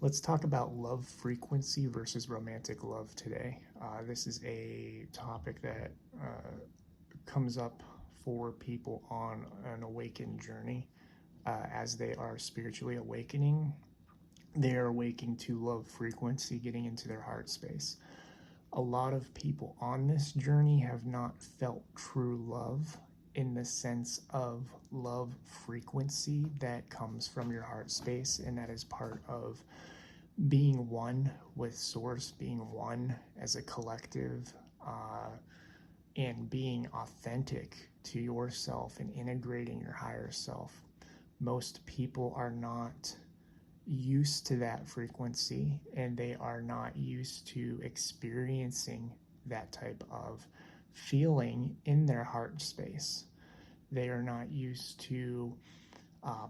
Let's talk about love frequency versus romantic love today. This is a topic that comes up for people on an awakened journey as they are spiritually awakening. They are awakening to love frequency, getting into their heart space. A lot of people on this journey have not felt true love in the sense of love frequency that comes from your heart space, and that is part of being one with source, being one as a collective, and being authentic to yourself and integrating your higher self. Most people are not used to that frequency, and they are not used to experiencing that type of feeling in their heart space. They are not used to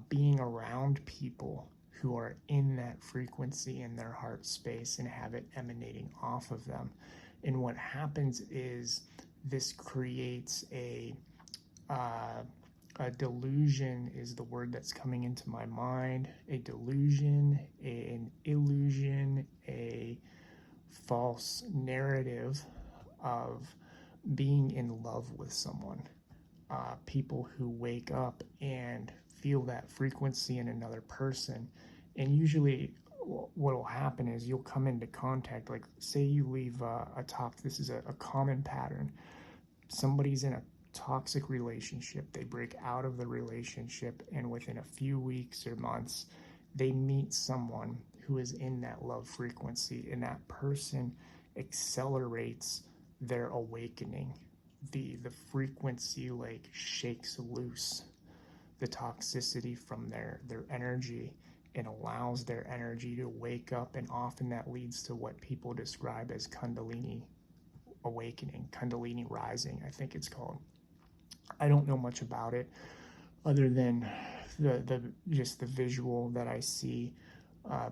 being around people who are in that frequency in their heart space and have it emanating off of them. And what happens is this creates a delusion is the word that's coming into my mind. A delusion, an illusion, a false narrative of being in love with someone. People who wake up and feel that frequency in another person, and usually what will happen is you'll come into contact, like say you leave a talk. This is a common pattern. Somebody's in a toxic relationship, they break out of the relationship, and within a few weeks or months they meet someone who is in that love frequency, and that person accelerates their awakening. The frequency like shakes loose the toxicity from their energy and allows their energy to wake up, and often that leads to what people describe as Kundalini awakening, Kundalini rising, I think it's called. I don't know much about it other than the just the visual that I see,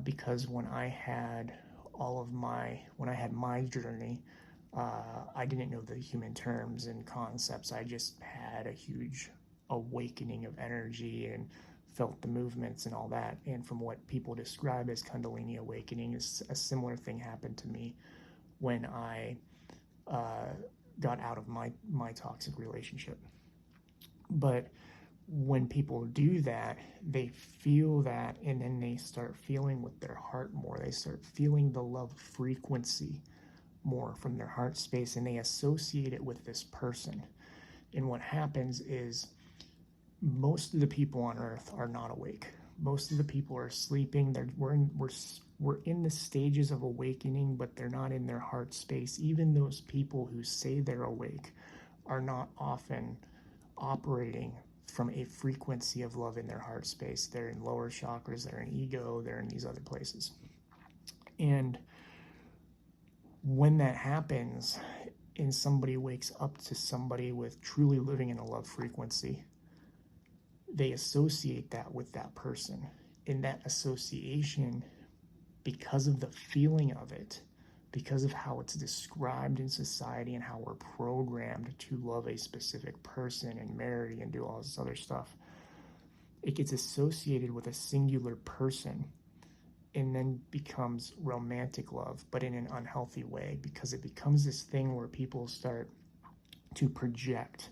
because when I had my journey, I didn't know the human terms and concepts. I just had a huge awakening of energy and felt the movements and all that. And from what people describe as Kundalini awakening, a similar thing happened to me when I got out of my toxic relationship. But when people do that, they feel that, and then they start feeling with their heart more. They start feeling the love frequency more from their heart space, and they associate it with this person. And what happens is most of the people on earth are not awake. Most of the people are sleeping. We're in the stages of awakening, but they're not in their heart space. Even those people who say they're awake are not often operating from a frequency of love in their heart space. They're in lower chakras, they're in ego, they're in these other places. And when that happens and somebody wakes up to somebody with truly living in a love frequency, they associate that with that person. In that association, because of the feeling of it, because of how it's described in society and how we're programmed to love a specific person and marry and do all this other stuff, it gets associated with a singular person and then becomes romantic love, but in an unhealthy way, because it becomes this thing where people start to project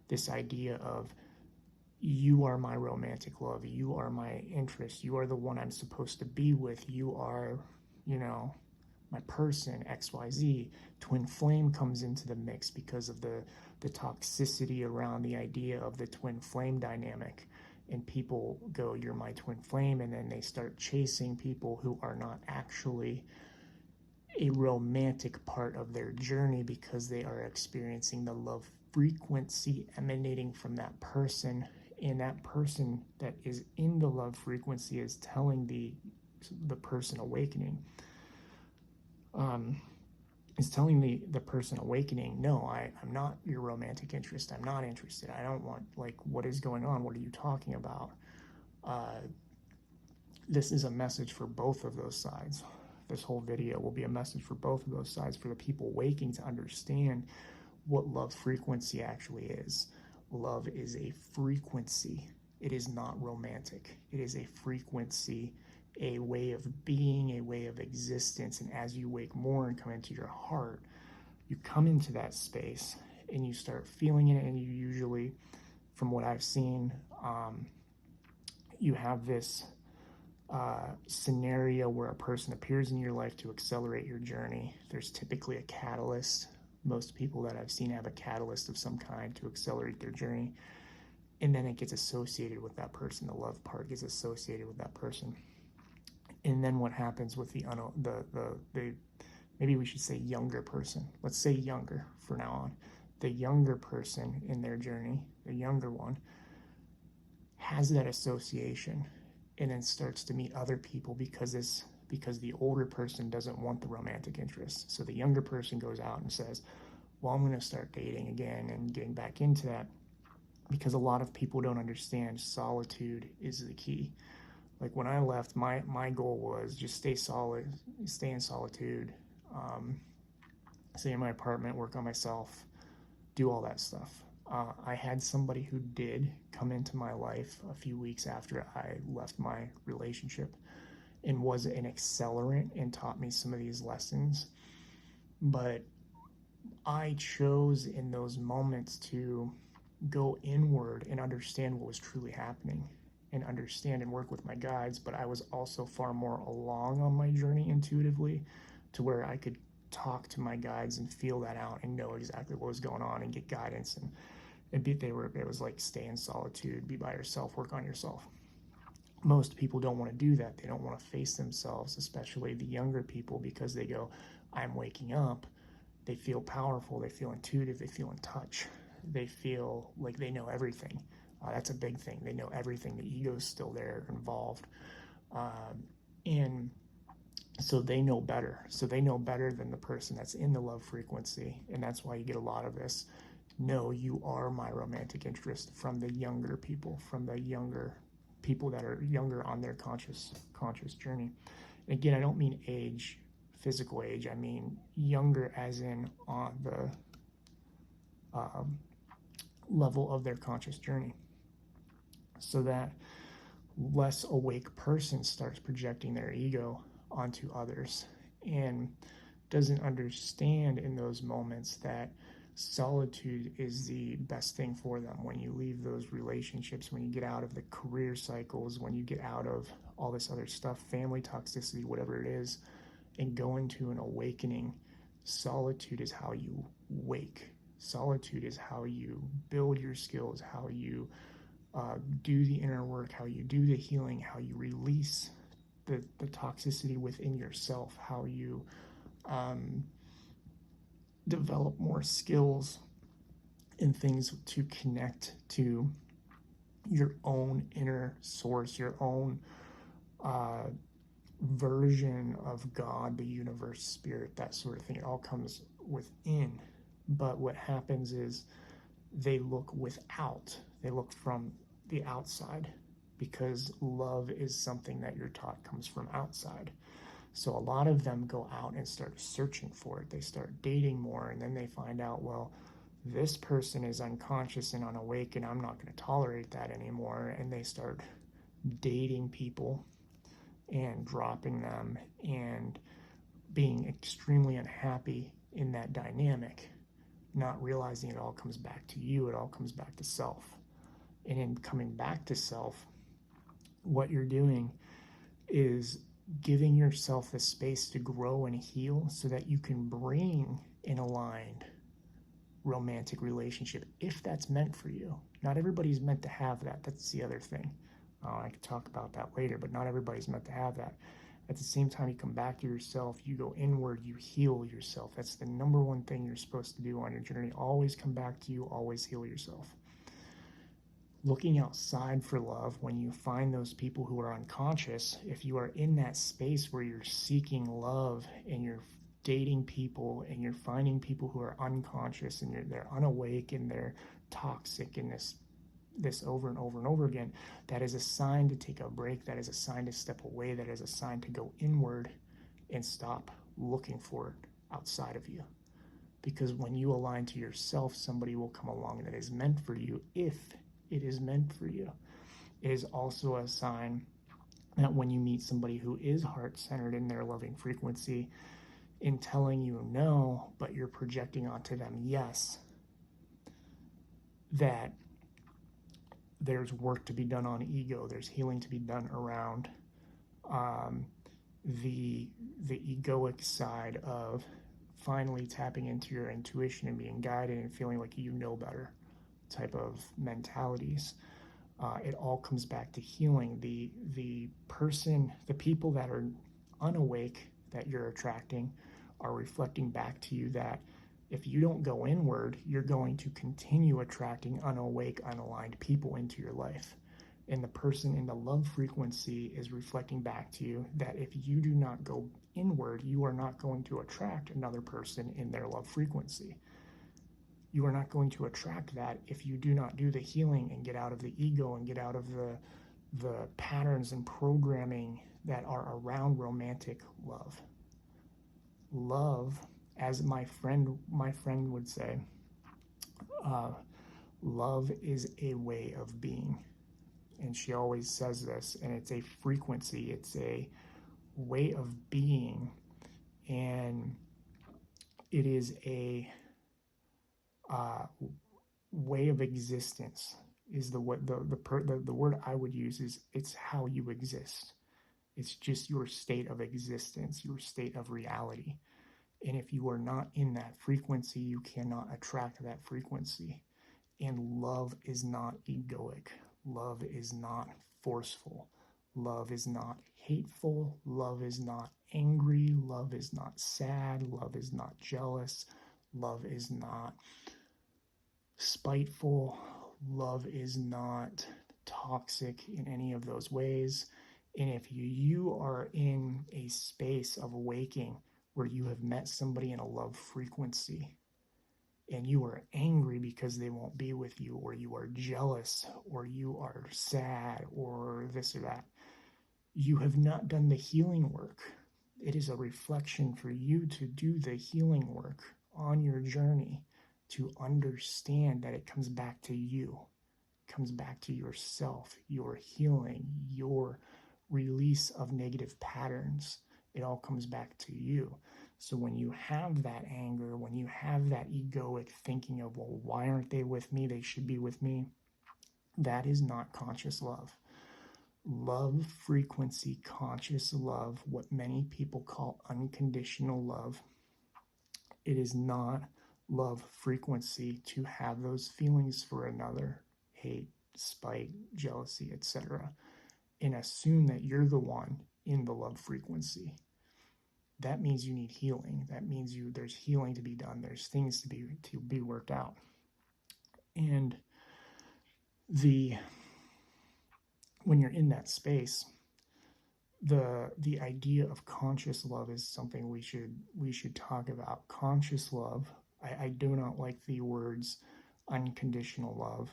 this idea of, you are my romantic love, you are my interest, you are the one I'm supposed to be with, you are, my person, XYZ. Twin flame comes into the mix because of the toxicity around the idea of the twin flame dynamic. And people go, you're my twin flame, and then they start chasing people who are not actually a romantic part of their journey, because they are experiencing the love frequency emanating from that person. And that person that is in the love frequency is telling the person awakening, is telling the person awakening, no, I'm not your romantic interest. I'm not interested. I don't want, what is going on? What are you talking about? This is a message for both of those sides. This whole video will be a message for both of those sides, for the people waking to understand what love frequency actually is. Love is a frequency. It is not romantic. It is a frequency, a way of being, a way of existence. And as you wake more and come into your heart, you come into that space and you start feeling it. And you usually, from what I've seen, you have this scenario where a person appears in your life to accelerate your journey. There's typically a catalyst. Most people that I've seen have a catalyst of some kind to accelerate their journey. And then it gets associated with that person. The love part gets associated with that person. And then what happens with the maybe we should say younger person. Let's say younger for now on. The younger person in their journey, the younger one, has that association and then starts to meet other people because the older person doesn't want the romantic interest. So the younger person goes out and says, well, I'm going to start dating again and getting back into that, because a lot of people don't understand solitude is the key. Like when I left, my goal was just stay in solitude, stay in my apartment, work on myself, do all that stuff. I had somebody who did come into my life a few weeks after I left my relationship and was an accelerant and taught me some of these lessons. But I chose in those moments to go inward and understand what was truly happening and understand and work with my guides. But I was also far more along on my journey intuitively to where I could talk to my guides and feel that out and know exactly what was going on and get guidance. And it was like stay in solitude, be by yourself, work on yourself. Most people don't want to do that. They don't want to face themselves, especially the younger people, because they go, I'm waking up. They feel powerful. They feel intuitive. They feel in touch. They feel like they know everything. That's a big thing. They know everything. The ego's still there, involved. And so they know better. So they know better than the person that's in the love frequency. And that's why you get a lot of this, no, you are my romantic interest, from the younger people, from the younger people that are younger on their conscious journey. And again, I don't mean age, physical age. I mean younger as in on the level of their conscious journey. So that less awake person starts projecting their ego onto others and doesn't understand in those moments that solitude is the best thing for them. When you leave those relationships, when you get out of the career cycles, when you get out of all this other stuff, family toxicity, whatever it is, and go into an awakening, solitude is how you wake. Solitude is how you build your skills, how you do the inner work, how you do the healing, how you release the toxicity within yourself, how you develop more skills and things to connect to your own inner source, your own version of God, the universe, spirit, that sort of thing. It all comes within. But what happens is they look without, they look from the outside, because love is something that you're taught comes from outside. So a lot of them go out and start searching for it. They start dating more, and then they find out, well, this person is unconscious and unawake, and I'm not going to tolerate that anymore. And they start dating people and dropping them and being extremely unhappy in that dynamic, not realizing it all comes back to you. It all comes back to self. And in coming back to self, what you're doing is giving yourself the space to grow and heal so that you can bring an aligned romantic relationship if that's meant for you. Not everybody's meant to have that. That's the other thing. I could talk about that later, but not everybody's meant to have that. At the same time, you come back to yourself, you go inward, you heal yourself. That's the number one thing you're supposed to do on your journey. Always come back to you, always heal yourself. Looking outside for love, when you find those people who are unconscious, if you are in that space where you're seeking love and you're dating people and you're finding people who are unconscious and they're unawake and they're toxic in this over and over and over again, that is a sign to take a break. That is a sign to step away. That is a sign to go inward and stop looking for it outside of you. Because when you align to yourself, somebody will come along that is meant for you if it is meant for you. It is also a sign that when you meet somebody who is heart-centered in their loving frequency, in telling you no, but you're projecting onto them yes, that there's work to be done on ego, there's healing to be done around um, the egoic side of finally tapping into your intuition and being guided and feeling like you know better type of mentalities. It all comes back to healing. The people that are unawake that you're attracting are reflecting back to you that if you don't go inward, you're going to continue attracting unawake, unaligned people into your life. And the person in the love frequency is reflecting back to you that if you do not go inward, you are not going to attract another person in their love frequency. You are not going to attract that if you do not do the healing and get out of the ego and get out of the patterns and programming that are around romantic love. Love, as my friend would say, uh, love is a way of being. And she always says this, and it's a frequency, it's a way of being, and it is a way of existence. Is the word I would use is it's how you exist. It's just your state of existence, your state of reality. And if you are not in that frequency, you cannot attract that frequency. And love is not egoic. Love is not forceful. Love is not hateful. Love is not angry. Love is not sad. Love is not jealous. Love is not spiteful. Love is not toxic in any of those ways. And if you are in a space of waking where you have met somebody in a love frequency and you are angry because they won't be with you, or you are jealous, or you are sad, or this or that, you have not done the healing work. It is a reflection for you to do the healing work on your journey to understand that it comes back to you, it comes back to yourself, your healing, your release of negative patterns. It all comes back to you. So when you have that anger, when you have that egoic thinking of, well, why aren't they with me? They should be with me. That is not conscious love. Love frequency, conscious love, what many people call unconditional love, it is not love frequency to have those feelings for another, hate, spite, jealousy, etc., and assume that you're the one in the love frequency. That means you need healing. That means there's healing to be done. There's things to be worked out. And when you're in that space, the idea of conscious love is something we should talk about. Conscious love. I do not like the words unconditional love.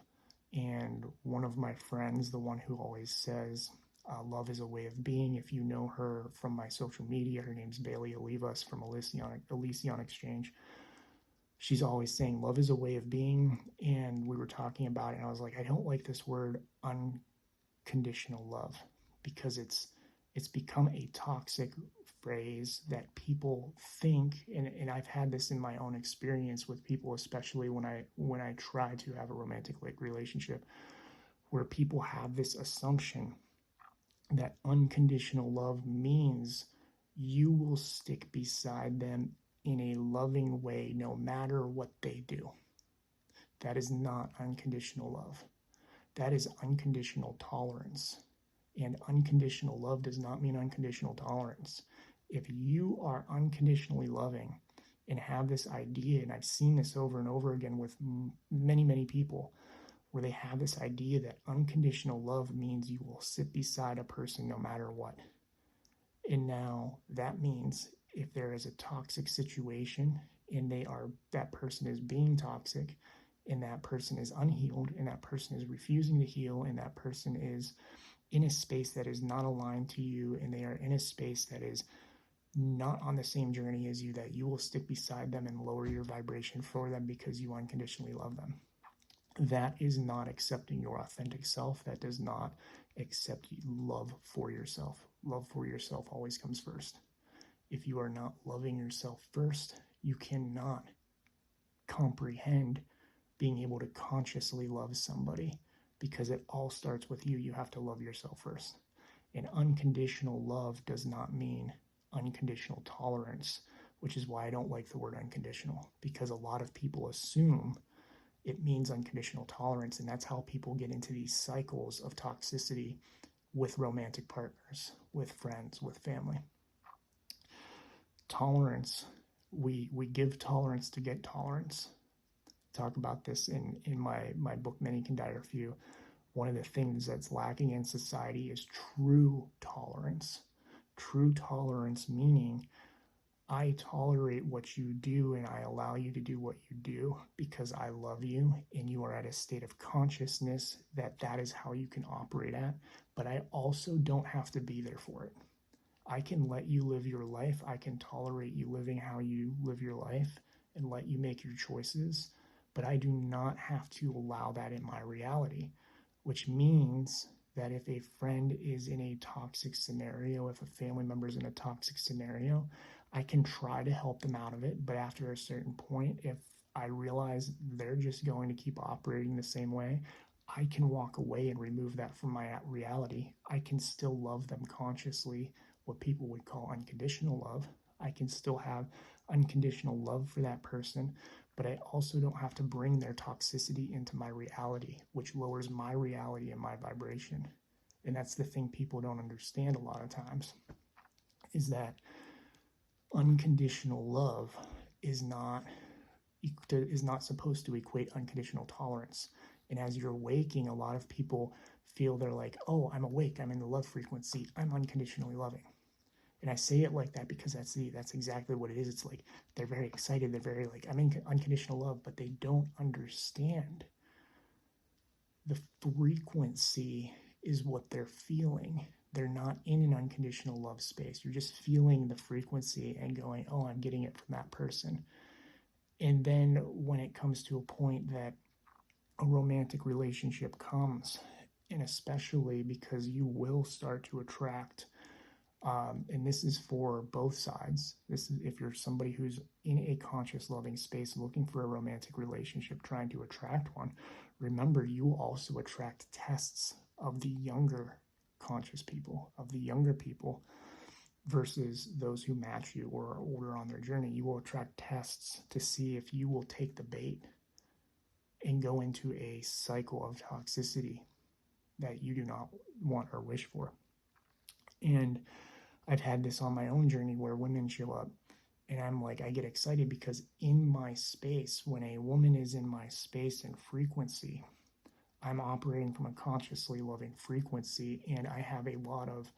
And one of my friends, the one who always says, love is a way of being. If you know her from my social media, her name's Bailey Olivas from Elysion Exchange. She's always saying love is a way of being. And we were talking about it, and I was like, I don't like this word unconditional love, because it's become a toxic phrase that people think, and I've had this in my own experience with people, especially when I try to have a romantic relationship, where people have this assumption that unconditional love means you will stick beside them in a loving way no matter what they do. That is not unconditional love. That is unconditional tolerance. And unconditional love does not mean unconditional tolerance. If you are unconditionally loving and have this idea, and I've seen this over and over again with many, many people, where they have this idea that unconditional love means you will sit beside a person no matter what. And now that means if there is a toxic situation and that person is being toxic, and that person is unhealed, and that person is refusing to heal, and that person is in a space that is not aligned to you, and they are in a space that is not on the same journey as you, that you will stick beside them and lower your vibration for them because you unconditionally love them. That is not accepting your authentic self. That does not except love for yourself. Love for yourself always comes first. If you are not loving yourself first, you cannot comprehend being able to consciously love somebody, because it all starts with you. You have to love yourself first. And unconditional love does not mean unconditional tolerance, which is why I don't like the word unconditional, because a lot of people assume it means unconditional tolerance, and that's how people get into these cycles of toxicity with romantic partners, with friends, with family. Tolerance, we give tolerance to get tolerance. Talk about this in my book, Many Can Die or Few. One of the things that's lacking in society is true tolerance. True tolerance meaning I tolerate what you do and I allow you to do what you do because I love you and you are at a state of consciousness that that is how you can operate at, but I also don't have to be there for it. I can let you live your life. I can tolerate you living how you live your life and let you make your choices, but I do not have to allow that in my reality, which means that if a friend is in a toxic scenario, if a family member is in a toxic scenario, I can try to help them out of it. But after a certain point, if I realize they're just going to keep operating the same way, I can walk away and remove that from my reality. I can still love them consciously, what people would call unconditional love. I can still have unconditional love for that person, but I also don't have to bring their toxicity into my reality, which lowers my reality and my vibration. And that's the thing people don't understand a lot of times, is that unconditional love is not supposed to equate unconditional tolerance. And as you're waking, a lot of people feel they're like, oh, I'm awake, I'm in the love frequency, I'm unconditionally loving. And I say it like that because that's exactly what it is. It's like they're very excited, they're very like, I'm in unconditional love, but they don't understand the frequency is what they're feeling. They're not in an unconditional love space. You're just feeling the frequency and going, oh, I'm getting it from that person. And then when it comes to a point that a romantic relationship comes, and especially because you will start to attract, and this is for both sides. This is if you're somebody who's in a conscious loving space looking for a romantic relationship, trying to attract one, remember you also attract tests of the younger conscious people, of the younger people versus those who match you or are older on their journey. You will attract tests to see if you will take the bait and go into a cycle of toxicity that you do not want or wish for. And I've had this on my own journey where women show up and I'm like, I get excited because in my space, when a woman is in my space and frequency, I'm operating from a consciously loving frequency, and I have a lot of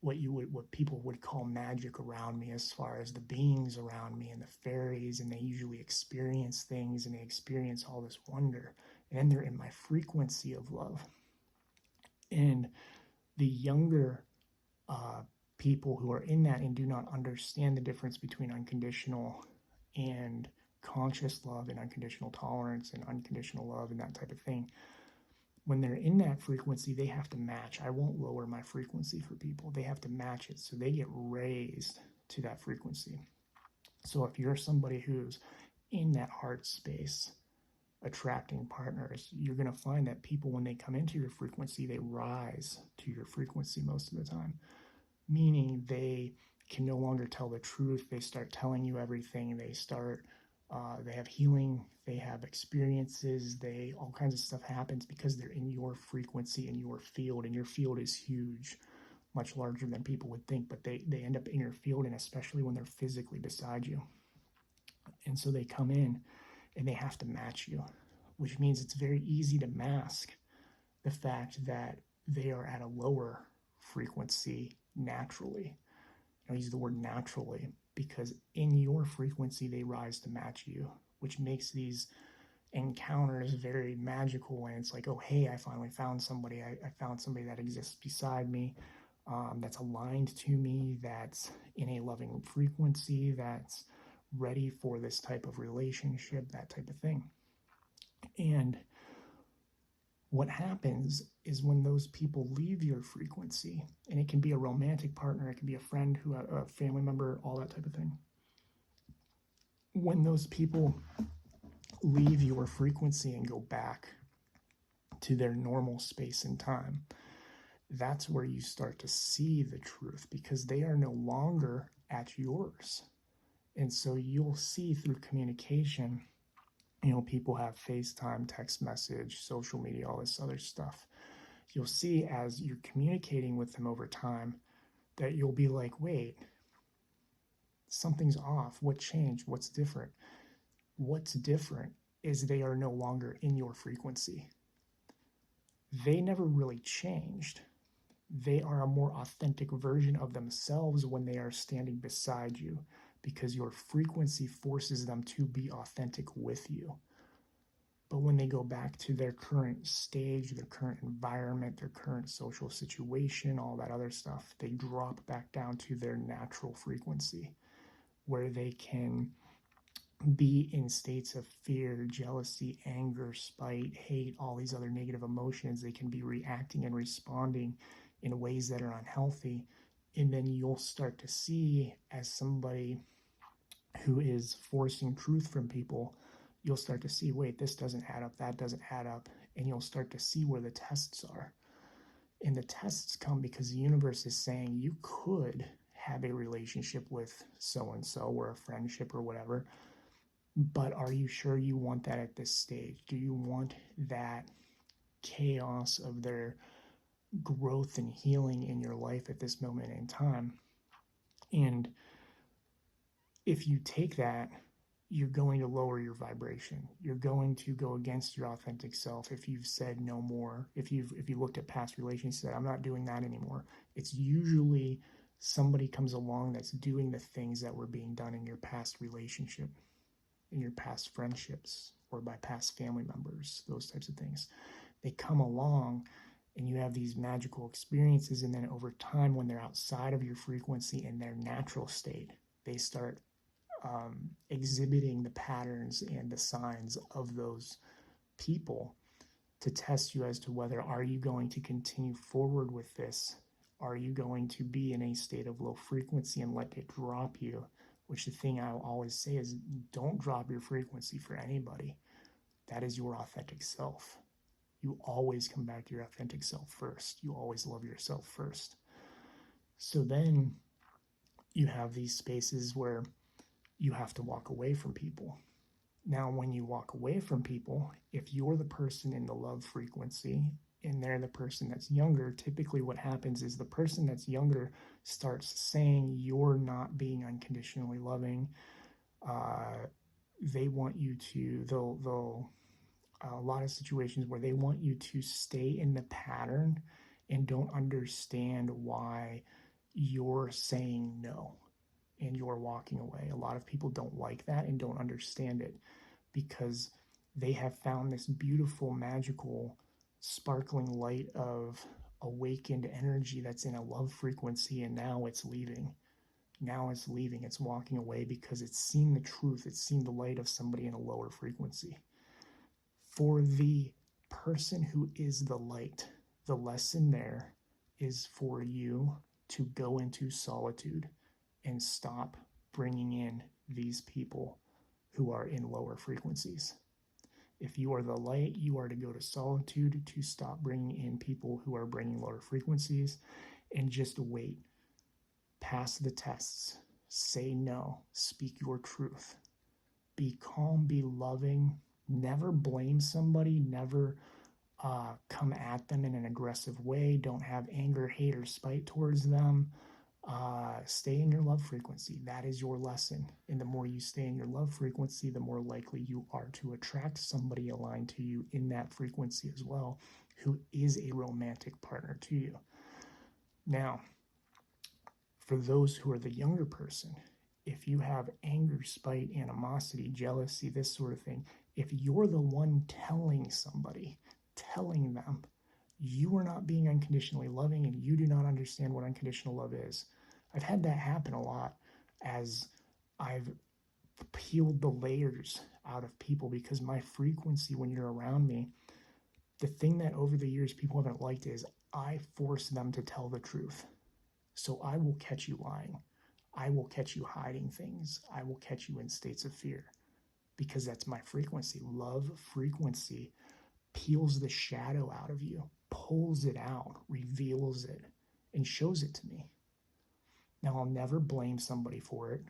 what people would call magic around me, as far as the beings around me and the fairies, and they usually experience things and they experience all this wonder, and then they're in my frequency of love. And the younger people who are in that and do not understand the difference between unconditional and conscious love and unconditional tolerance and unconditional love and that type of thing, when they're in that frequency, they have to match. I won't lower my frequency for people. They have to match it. So they get raised to that frequency. So if you're somebody who's in that heart space, attracting partners, you're going to find that people, when they come into your frequency, they rise to your frequency most of the time, meaning they can no longer tell the truth. They start telling you everything. They have healing, they have experiences, all kinds of stuff happens because they're in your frequency, in your field, and your field is huge, much larger than people would think, but they end up in your field, and especially when they're physically beside you. And so they come in and they have to match you, which means it's very easy to mask the fact that they are at a lower frequency naturally. I use the word naturally because in your frequency, they rise to match you, which makes these encounters very magical. And it's like, oh, hey, I finally found somebody. I found somebody that exists beside me, that's aligned to me, that's in a loving frequency, that's ready for this type of relationship, that type of thing. And What happens is when those people leave your frequency, and it can be a romantic partner, it can be a friend, a family member, all that type of thing. When those people leave your frequency and go back to their normal space and time, that's where you start to see the truth, because they are no longer at yours. And so you'll see through communication, people have FaceTime, text message, social media, all this other stuff. You'll see as you're communicating with them over time that you'll be like, wait, something's off. What changed? What's different? What's different is they are no longer in your frequency. They never really changed. They are a more authentic version of themselves when they are standing beside you, because your frequency forces them to be authentic with you. But when they go back to their current stage, their current environment, their current social situation, all that other stuff, they drop back down to their natural frequency, where they can be in states of fear, jealousy, anger, spite, hate, all these other negative emotions. They can be reacting and responding in ways that are unhealthy. And then you'll start to see, as somebody who is forcing truth from people, you'll start to see, wait, this doesn't add up, that doesn't add up. And you'll start to see where the tests are. And the tests come because the universe is saying you could have a relationship with so-and-so, or a friendship or whatever, but are you sure you want that at this stage? Do you want that chaos of their growth and healing in your life at this moment in time? And if you take that, you're going to lower your vibration. You're going to go against your authentic self. If you've said no more, if you looked at past relationships, said, I'm not doing that anymore, it's usually somebody comes along that's doing the things that were being done in your past relationship, in your past friendships, or by past family members, those types of things. They come along and you have these magical experiences, and then over time, when they're outside of your frequency in their natural state, they start exhibiting the patterns and the signs of those people to test you as to whether, are you going to continue forward with this? Are you going to be in a state of low frequency and let it drop you? Which, the thing I'll always say is, don't drop your frequency for anybody. That is your authentic self. You always come back to your authentic self first. You always love yourself first. So then you have these spaces where you have to walk away from people. Now, when you walk away from people, if you're the person in the love frequency and they're the person that's younger, typically what happens is the person that's younger starts saying you're not being unconditionally loving. They want you to, they'll a lot of situations where they want you to stay in the pattern and don't understand why you're saying no and you're walking away. A lot of people don't like that and don't understand it, because they have found this beautiful, magical, sparkling light of awakened energy that's in a love frequency, and now it's leaving. Now it's leaving. It's walking away because it's seen the truth. It's seen the light of somebody in a lower frequency. For the person who is the light, the lesson there is for you to go into solitude and stop bringing in these people who are in lower frequencies. If you are the light, you are to go to solitude to stop bringing in people who are bringing lower frequencies, and just wait. Pass the tests. Say no. Speak your truth. Be calm, be loving. Never blame somebody. Never come at them in an aggressive way. Don't have anger, hate, or spite towards them. Stay in your love frequency. That is your lesson. And the more you stay in your love frequency, the more likely you are to attract somebody aligned to you in that frequency as well, who is a romantic partner to you. Now, for those who are the younger person, if you have anger, spite, animosity, jealousy, this sort of thing, if you're the one telling somebody, telling them, you are not being unconditionally loving and you do not understand what unconditional love is. I've had that happen a lot as I've peeled the layers out of people, because my frequency when you're around me, The thing that over the years people haven't liked is I force them to tell the truth. So I will catch you lying. I will catch you hiding things. I will catch you in states of fear because that's my frequency. Love frequency peels the shadow out of you, pulls it out, reveals it, and shows it to me. Now, I'll never blame somebody for it.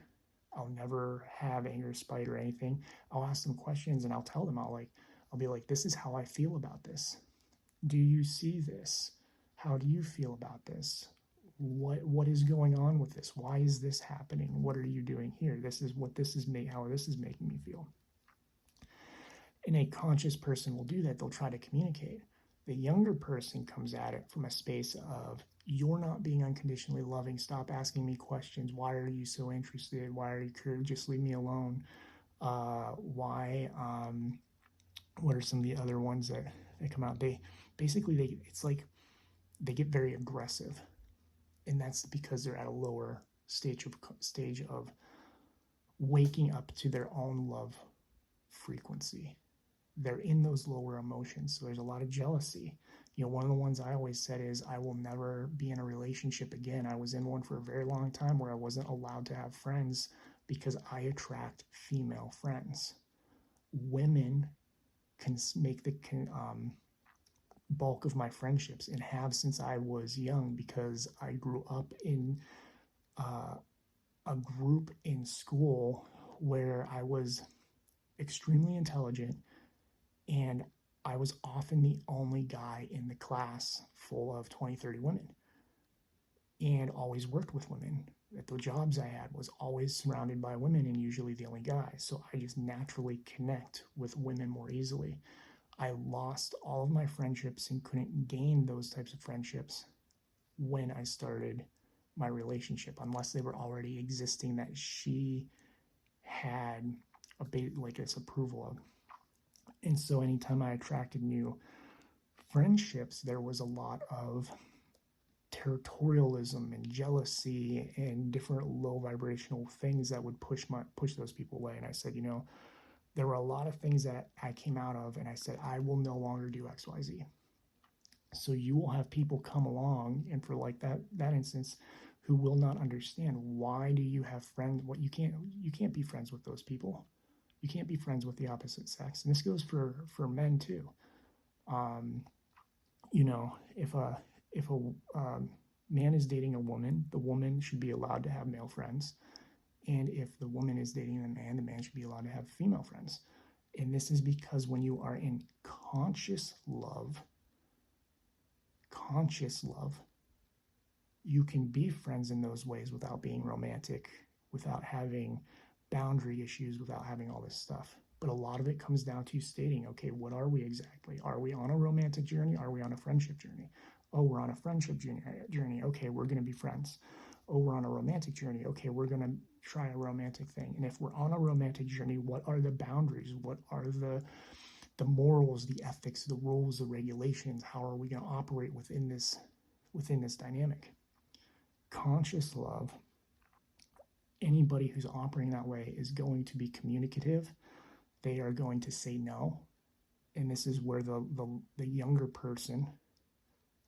I'll never have anger, spite, or anything. I'll ask them questions and I'll tell them, I'll be like, this is how I feel about this. Do you see this? How do you feel about this? What is going on with this? Why is this happening? What are you doing here? This is what this is how this is making me feel. And a conscious person will do that. They'll try to communicate. The younger person comes at it from a space of, you're not being unconditionally loving. Stop asking me questions. Why are you so interested? Why are you curious? Just leave me alone. Why? What are some of the other ones that come out? It's like they get very aggressive, and that's because they're at a lower stage of waking up to their own love frequency. They're in those lower emotions. So there's a lot of jealousy. One of the ones I always said is, I will never be in a relationship again. I was in one for a very long time where I wasn't allowed to have friends because I attract female friends. Women can make the bulk of my friendships and have since I was young because I grew up in a group in school where I was extremely intelligent, and I was often the only guy in the class full of 20, 30 women, and always worked with women. At the jobs I had was always surrounded by women and usually the only guy. So I just naturally connect with women more easily. I lost all of my friendships and couldn't gain those types of friendships when I started my relationship, unless they were already existing that she had a bit like this approval of. And so anytime I attracted new friendships, there was a lot of territorialism and jealousy and different low vibrational things that would push those people away. And I said, there were a lot of things that I came out of, and I said, I will no longer do XYZ. So you will have people come along, and for like that instance, who will not understand, why do you have friends? What you can't be friends with those people. You can't be friends with the opposite sex, and this goes for men too. If a man is dating a woman, the woman should be allowed to have male friends, and if the woman is dating the man should be allowed to have female friends. And this is because when you are in conscious love, you can be friends in those ways without being romantic, without having boundary issues, without having all this stuff. But a lot of it comes down to stating, okay, what are we exactly? Are we on a romantic journey? Are we on a friendship journey? Oh, we're on a friendship journey. Okay, we're going to be friends. Oh, we're on a romantic journey. Okay, we're going to try a romantic thing. And if we're on a romantic journey, what are the boundaries? What are the morals, the ethics, the rules, the regulations? How are we going to operate within this dynamic? Conscious love, anybody who's operating that way is going to be communicative. They are going to say no. And this is where the younger person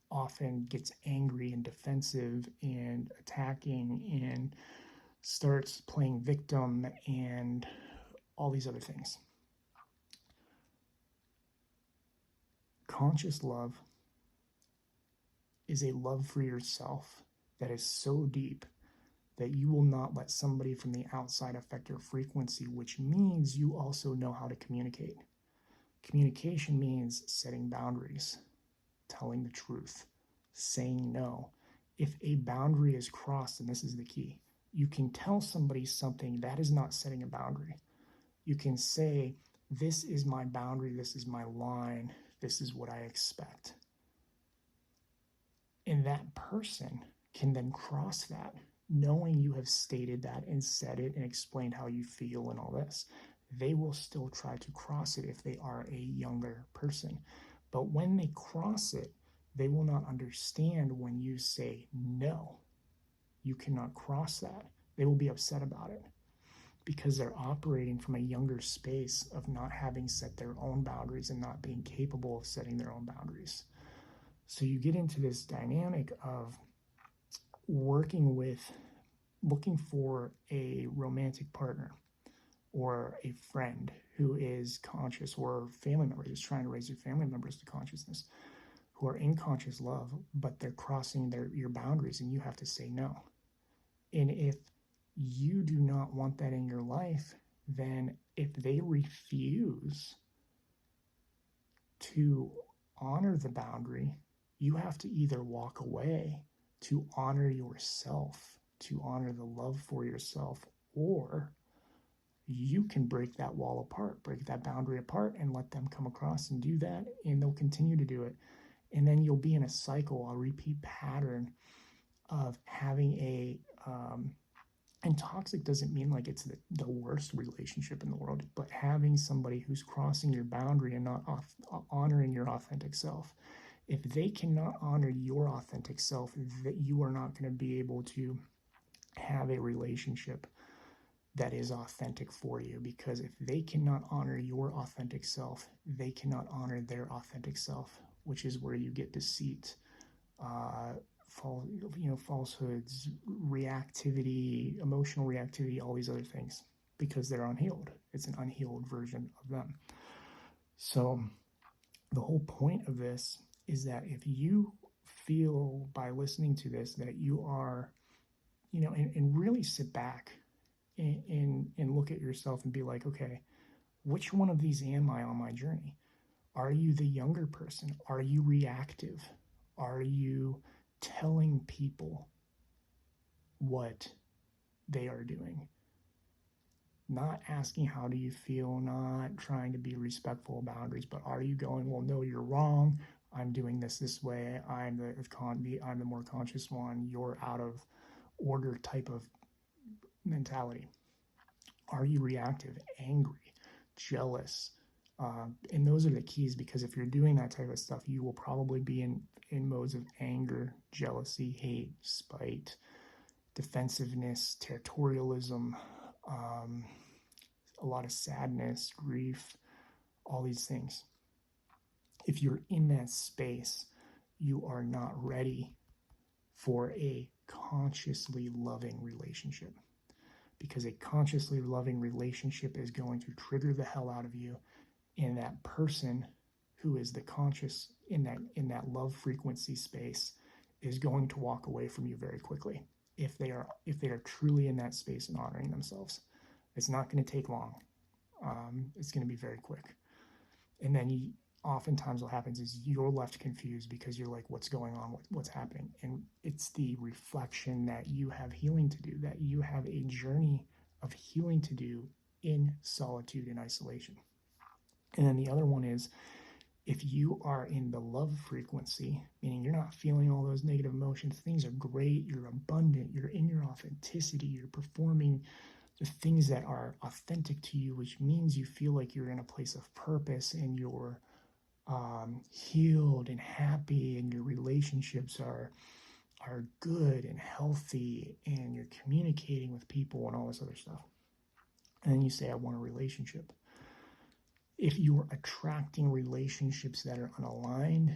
often gets angry and defensive and attacking and starts playing victim and all these other things. Conscious love is a love for yourself that is so deep that you will not let somebody from the outside affect your frequency, which means you also know how to communicate. Communication means setting boundaries, telling the truth, saying no. If a boundary is crossed, and this is the key, you can tell somebody something that is not setting a boundary. You can say, this is my boundary, this is my line, this is what I expect. And that person can then cross that, knowing you have stated that and said it and explained how you feel and all this. They will still try to cross it if they are a younger person. But when they cross it, they will not understand when you say, no, you cannot cross that. They will be upset about it. because they're operating from a younger space of not having set their own boundaries and not being capable of setting their own boundaries. So you get into this dynamic of looking for a romantic partner or a friend who is conscious, or family member who's trying to raise your family members to consciousness, who are in conscious love, but they're crossing your boundaries, and you have to say no. And if you do not want that in your life, then if they refuse to honor the boundary, you have to either walk away to honor yourself, to honor the love for yourself, or you can break that wall apart, break that boundary apart, and let them come across and do that, and they'll continue to do it. And then you'll be in a cycle, a repeat pattern of having and toxic doesn't mean like it's the worst relationship in the world, but having somebody who's crossing your boundary and not honoring your authentic self. If they cannot honor your authentic self, that you are not going to be able to have a relationship that is authentic for you, because if they cannot honor your authentic self, they cannot honor their authentic self, which is where you get deceit, falsehoods, reactivity, emotional reactivity, all these other things, because they're unhealed. It's an unhealed version of them. So the whole point of this is that if you feel by listening to this that you are, and really sit back and look at yourself and be like, okay, which one of these am I on my journey? Are you the younger person? Are you reactive? Are you telling people what they are doing? Not asking how do you feel, not trying to be respectful of boundaries, but are you going, well, no, you're wrong. I'm doing this way. I'm the more conscious one. You're out of order type of mentality. Are you reactive, angry, jealous? And those are the keys, because if you're doing that type of stuff, you will probably be in modes of anger, jealousy, hate, spite, defensiveness, territorialism, a lot of sadness, grief, all these things. If you're in that space, you are not ready for a consciously loving relationship, because a consciously loving relationship is going to trigger the hell out of you, and that person who is the conscious in that love frequency space is going to walk away from you very quickly if they are truly in that space and honoring themselves. It's not going to take long. It's going to be very quick. And then oftentimes what happens is you're left confused, because you're like, what's going on? What's happening? And it's the reflection that you have healing to do, that you have a journey of healing to do in solitude and isolation. And then the other one is, if you are in the love frequency, meaning you're not feeling all those negative emotions, things are great, you're abundant, you're in your authenticity, you're performing the things that are authentic to you, which means you feel like you're in a place of purpose, and you're healed and happy, and your relationships are good and healthy, and you're communicating with people and all this other stuff. And then you say, I want a relationship. If you are attracting relationships that are unaligned,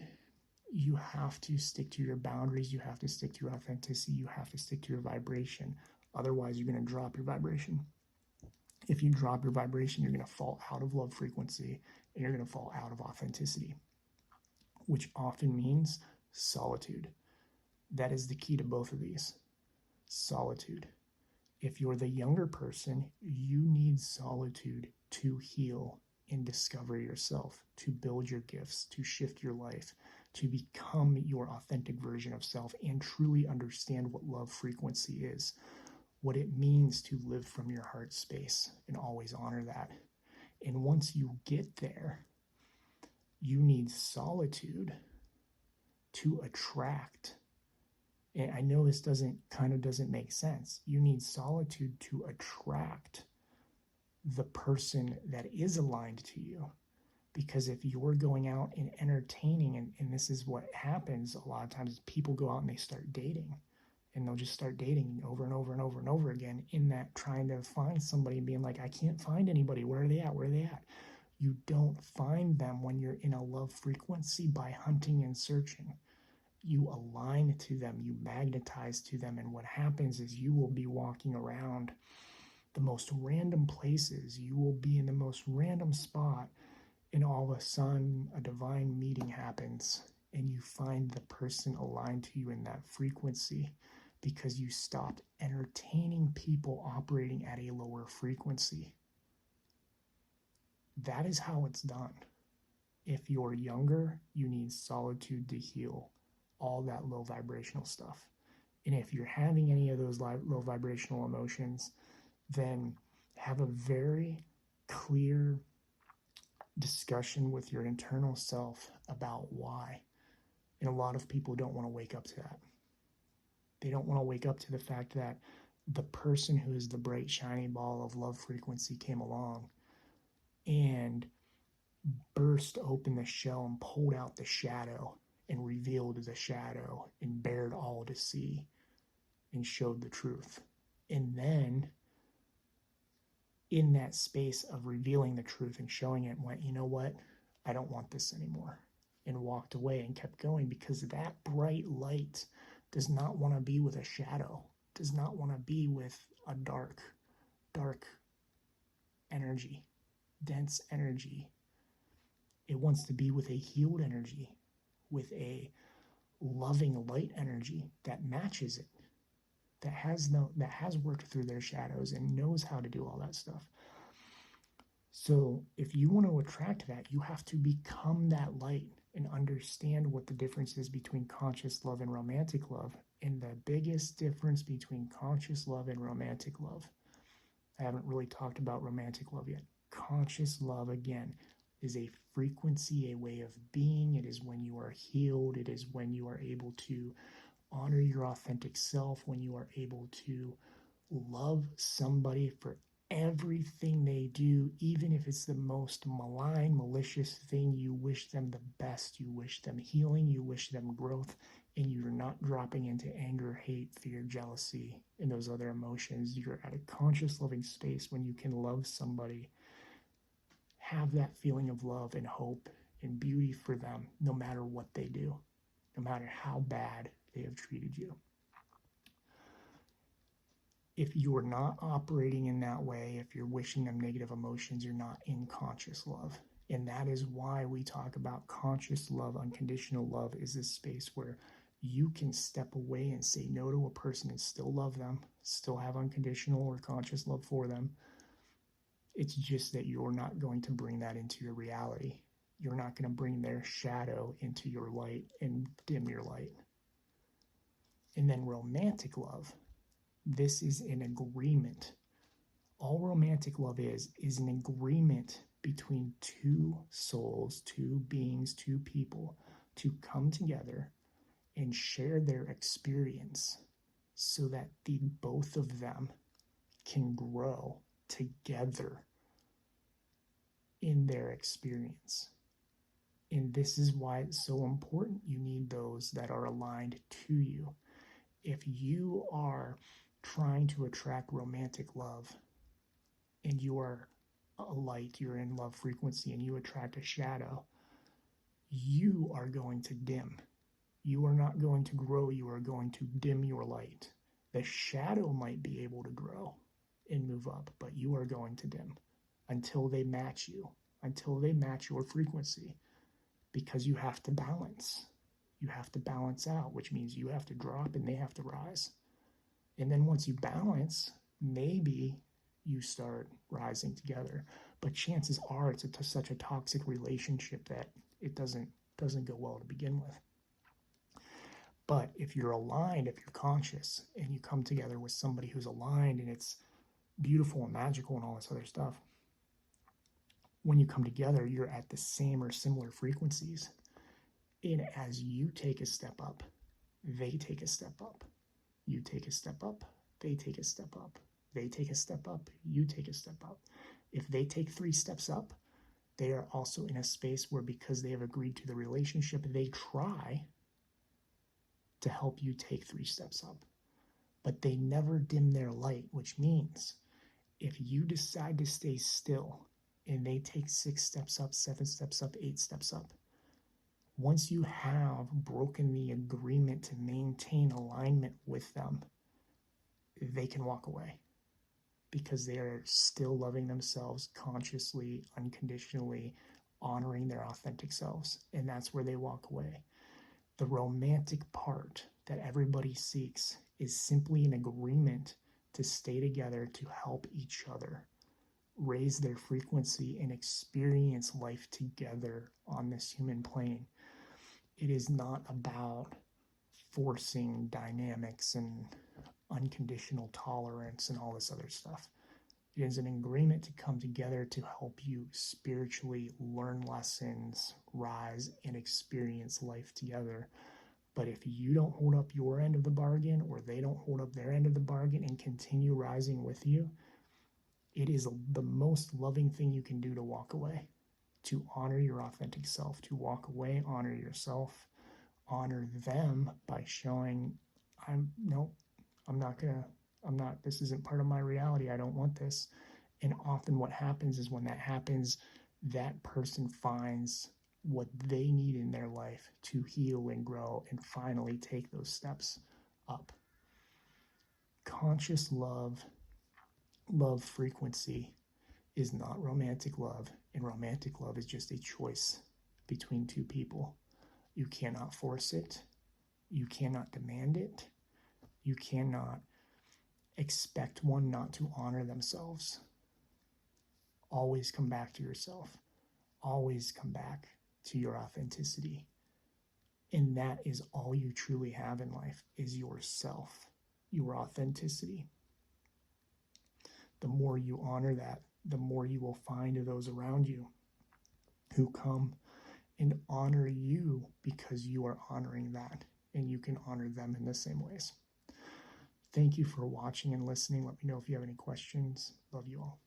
you have to stick to your boundaries. You have to stick to your authenticity. You have to stick to your vibration. Otherwise, you're going to drop your vibration. If you drop your vibration, you're going to fall out of love frequency, and you're going to fall out of authenticity, which often means solitude. That is the key to both of these. Solitude. If you're the younger person, you need solitude to heal and discover yourself, to build your gifts, to shift your life, to become your authentic version of self, and truly understand what love frequency is, what it means to live from your heart space, and always honor that. And once you get there, you need solitude to attract. And I know this doesn't make sense. You need solitude to attract the person that is aligned to you. Because if you're going out and entertaining, and this is what happens a lot of times, people go out and they start dating, and they'll just start dating over and over and over and over again in that trying to find somebody and being like, I can't find anybody. Where are they at? Where are they at? You don't find them when you're in a love frequency by hunting and searching. You align to them, you magnetize to them, and what happens is you will be walking around the most random places. You will be in the most random spot, and all of a sudden, a divine meeting happens, and you find the person aligned to you in that frequency because you stopped entertaining people operating at a lower frequency. That is how it's done. If you're younger, you need solitude to heal all that low vibrational stuff. And if you're having any of those low vibrational emotions, then have a very clear discussion with your internal self about why. And a lot of people don't want to wake up to that. They don't want to wake up to the fact that the person who is the bright, shiny ball of love frequency came along and burst open the shell and pulled out the shadow and revealed the shadow and bared all to see and showed the truth. And then in that space of revealing the truth and showing it, went, you know what? I don't want this anymore. And walked away and kept going, because that bright light does not want to be with a shadow, does not want to be with a dark energy, dense energy. It wants to be with a healed energy, with a loving light energy that matches it, that has worked through their shadows and knows how to do all that stuff. So if you want to attract that, you have to become that light and understand what the difference is between conscious love and romantic love. And the biggest difference between conscious love and romantic love, I haven't really talked about romantic love yet. Conscious love, again, is a frequency, a way of being. It is when you are healed. It is when you are able to honor your authentic self, when you are able to love somebody for everything they do, even if it's the most malign, malicious thing. You wish them the best. You wish them healing. You wish them growth. And you're not dropping into anger, hate, fear, jealousy, and those other emotions. You're at a conscious, loving space when you can love somebody, have that feeling of love and hope and beauty for them, no matter what they do, no matter how bad they have treated you. If you are not operating in that way, if you're wishing them negative emotions, you're not in conscious love. And that is why we talk about conscious love. Unconditional love is this space where you can step away and say no to a person and still love them, still have unconditional or conscious love for them. It's just that you're not going to bring that into your reality. You're not going to bring their shadow into your light and dim your light. And then romantic love. This is an agreement. All romantic love is an agreement between two souls, two beings, two people to come together and share their experience so that the both of them can grow together in their experience. And this is why it's so important. You need those that are aligned to you. If you are trying to attract romantic love and you are a light, you're in love frequency, and you attract a shadow, you are going to dim. You are not going to grow. You are going to dim your light. The shadow might be able to grow and move up, but you are going to dim until they match you, until they match your frequency, because you have to balance. You have to balance out, which means you have to drop and they have to rise. And then once you balance, maybe you start rising together. But chances are it's such a toxic relationship that it doesn't go well to begin with. But if you're aligned, if you're conscious, and you come together with somebody who's aligned, and it's beautiful and magical and all this other stuff, when you come together, you're at the same or similar frequencies. And as you take a step up, they take a step up. You take a step up, they take a step up. They take a step up, you take a step up. If they take 3 steps up, they are also in a space where, because they have agreed to the relationship, they try to help you take 3 steps up. but they never dim their light, which means if you decide to stay still and they take 6 steps up, 7 steps up, 8 steps up, once you have broken the agreement to maintain alignment with them, they can walk away because they are still loving themselves consciously, unconditionally, honoring their authentic selves. And that's where they walk away. The romantic part that everybody seeks is simply an agreement to stay together to help each other raise their frequency and experience life together on this human plane. It is not about forcing dynamics and unconditional tolerance and all this other stuff. It is an agreement to come together to help you spiritually learn lessons, rise, and experience life together. But if you don't hold up your end of the bargain, or they don't hold up their end of the bargain and continue rising with you, it is the most loving thing you can do to walk away, to honor your authentic self, to walk away, honor yourself, honor them by showing, I'm not, this isn't part of my reality. I don't want this. And often what happens is when that happens, that person finds what they need in their life to heal and grow and finally take those steps up. Conscious love frequency is not romantic love, and romantic love is just a choice between two people. You cannot force it. You cannot demand it. You cannot expect one not to honor themselves. Always come back to yourself. Always come back to your authenticity. And that is all you truly have in life, is yourself, your authenticity. The more you honor that, the more you will find those around you who come and honor you because you are honoring that, and you can honor them in the same ways. Thank you for watching and listening. Let me know if you have any questions. Love you all.